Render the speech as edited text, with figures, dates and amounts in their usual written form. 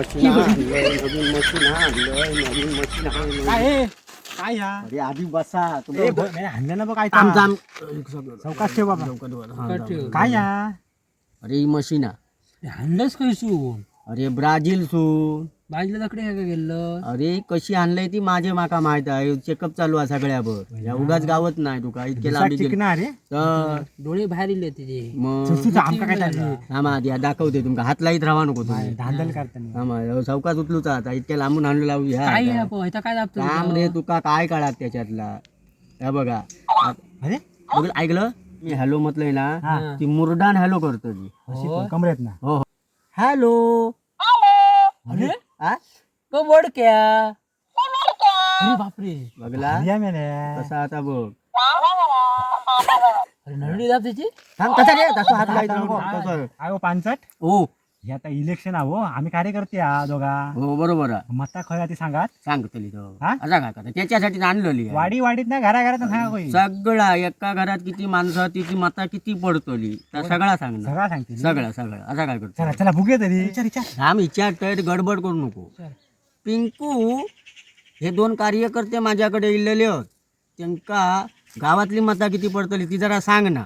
Machine आणलंय, नवीन machine आणलंय, नवीन machine आणलंय. काय काय ह्या अरे आधी बसा आणलं ना बघ काय थांब थांब. चौकात ठेव बाबा चौकात ठेव. काय ह्या अरे ही मशीन आणलंच कैसून अरे ब्राझील सून. बाजूला तकडे काय गेलं अरे कशी आणलंय ती माझे माका माहित आहे. चेकअप चालू आहे सगळ्यावर. या उगाच गावत नाही तुका इतके लांबी गेली चिकना रे तर डोळे बाहेर इले तिचे मग तुझं आमका काय चाललं थांबा आधी दाखवते तुमका. हात लाईत राहा नको तुम्ही. धांदल करताना थांबा चौकात उचलूचा आता इतक्या लांबून आणलं लावू काय ह्या इथं काय दाबतो काम रे तुका काय काढात त्याच्यातला. हे बघा अरे बघ ऐकलं मी हॅलो म्हटलंय हा. ना ती मुरडान हॅलो करतो ती. अशी कमरेत ना हो हॅलो. अरे हा तो बोडक्या अरे बापरे बघला या मेले कसा आता बघ. अरे नरडी दाब त्याची थांब कसा रे तसं हात लाईत राहा नको. तसं. आयो पानसट हो हे आता इलेक्शन आहो आम्ही कार्यकर्ते हा दोघा हो बरोबर आहे. मत्ता खया ती सांगात सांगतली तो हा? असा काय करता त्याच्यासाठी आणलेली आहे. वाडी वाडीत ना घराघरात सांगा होई सगळा एका घरात किती माणसं तिची मता किती पडतली तर सगळा सांगणार. सगळा सांगते सगळं सगळं असा काय करतो. चला चला बुगे तरी विचार विचार आम विचारतोय गडबड करू नको. पिंकू हे 2 कार्यकर्ते माझ्याकडे इल्लेले होत त्यांका गावातली मता किती पडतली ती जरा सांग ना.